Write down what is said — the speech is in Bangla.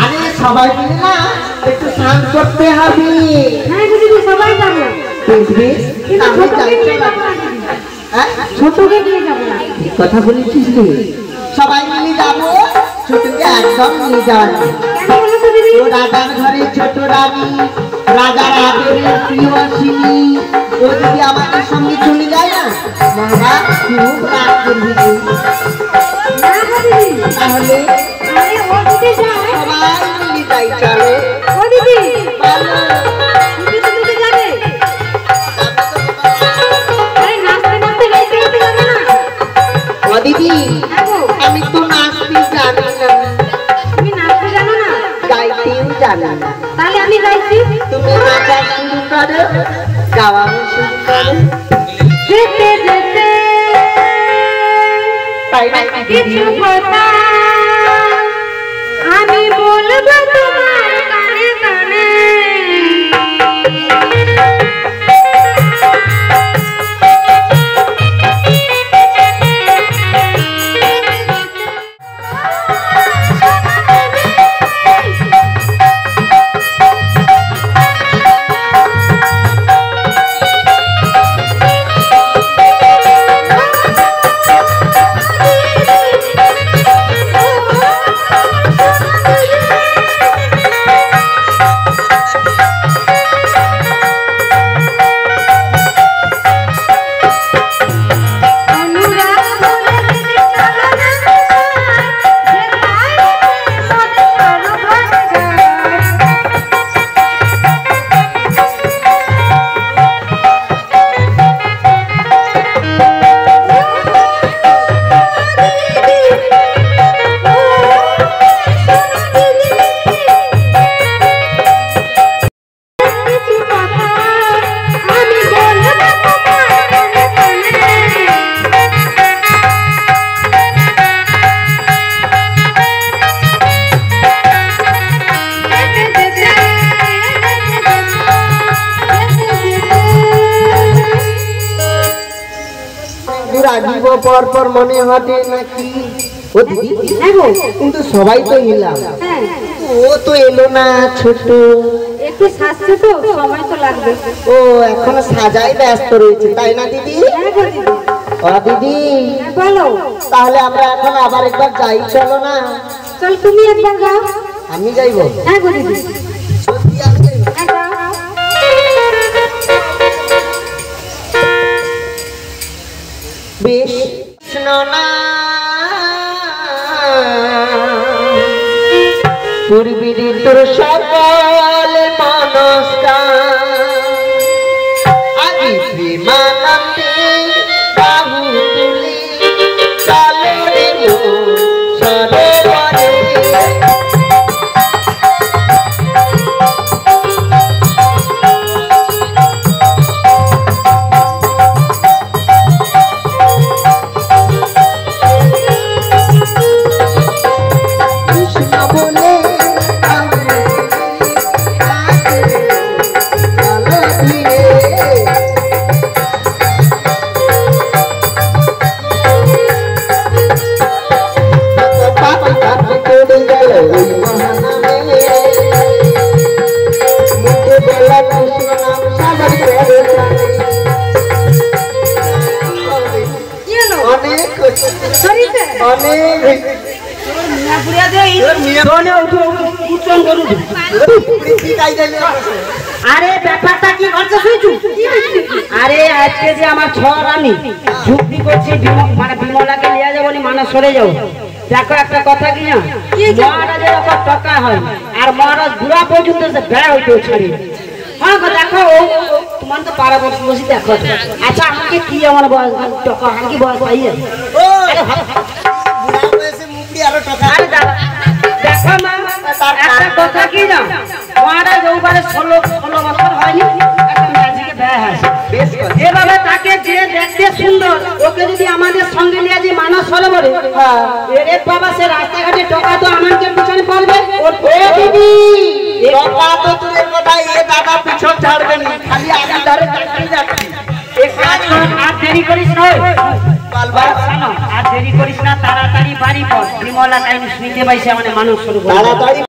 আরে সবাই মিলে না একটু স্নান করতে হবে। হ্যাঁ দিদি সবাই যাবো। ছোটকে নিয়ে যাবো না। কথা বলেছিস রে, সবাই মিলে যাবো, ছোটকে একদম নিয়ে যাওয়া যাবে। রাজার ঘরে ছোট রানী, রাজার আদরের প্রিয়সিনী, ও যদি আমাদের সঙ্গে চলে যায় না মহারাজ খুব রাগ করবে। তাহলে সবাই মিলে যাই, চলো। ও দিদি দিদি আমি তো নাচতে জানি না। তুমি নাচতে জানো না? গাইতেও জানি না। তাহলে আমি গাইছি, তুমি নাচা শুরু করো, গাওয়া শুরু করো। যেতে যেতে তাই না কিছু কথা আমি বলবো তোমার কানে কানে। পর পর মনে হটে নাকি? ও দিদি কিন্তু সবাই তো এলাম, ও তো এলো না। ছোট একটু সাজছে তো সময় তো লাগবে। ও এখন সাজাই ব্যস্ত রয়েছে, তাই না দিদি? ও দিদি বলো, তাহলে আমরা এখন আবার একবার যাই, চলো না? চল তুমি একবার গাও। আমি যাইবো? হ্যাঁ গো দিদি সত্যি আমি যাইবো। বেশ পূর্বীর তোর সকল মনস্কার আজি প্রেমানন্দে বাহু তুলি চলো রে মোর সরোবরে। আরে ব্যাপারটা কি করছে শুনছু? আরে আজকে যে আমার ছর আমি যুক্তি করছি, মানে বিমলাকে নিয়ে যাবো নি, মানে সরে যাবো। দেখো একটা কথা কি না, মহারাজের ওপর টাকা হয় আর মহারাজ বুড়া পর্যন্ত ব্যয় হইতেও ছাড়ি। হ্যাঁ দেখো তোমার তো পাড়া বসে দেখো। আচ্ছা আমাকে কি আমার বয়স টাকা আর কি বয়স পাই? দেখো মা একটা কথা কি না, মহারাজ ওবারে 16 বছর হয়নি, একটা ম্যাজিকে ব্যয় হয়। এভাবে তাকে যে দেখতে সুন্দর, ওকে যদি আমাদের সঙ্গে নিয়ে যে মানস সরোবরে, এর বাবা সে রাস্তাঘাটে টাকা তো আমাকে পিছনে পড়বে। দিদি টাকা তো দূরের কথা, এ দাদা পিছন ছাড়বে না, খালি আগে ধরে তাকিয়ে যাচ্ছে। এক কাজ কর, আর দেরি করিস না, আর দেরি করিস না, তাড়াতাড়ি বাড়ি পর বিমলা টাইম শুনতে পাইছে মানে মানুষ শুরু তাড়াতাড়ি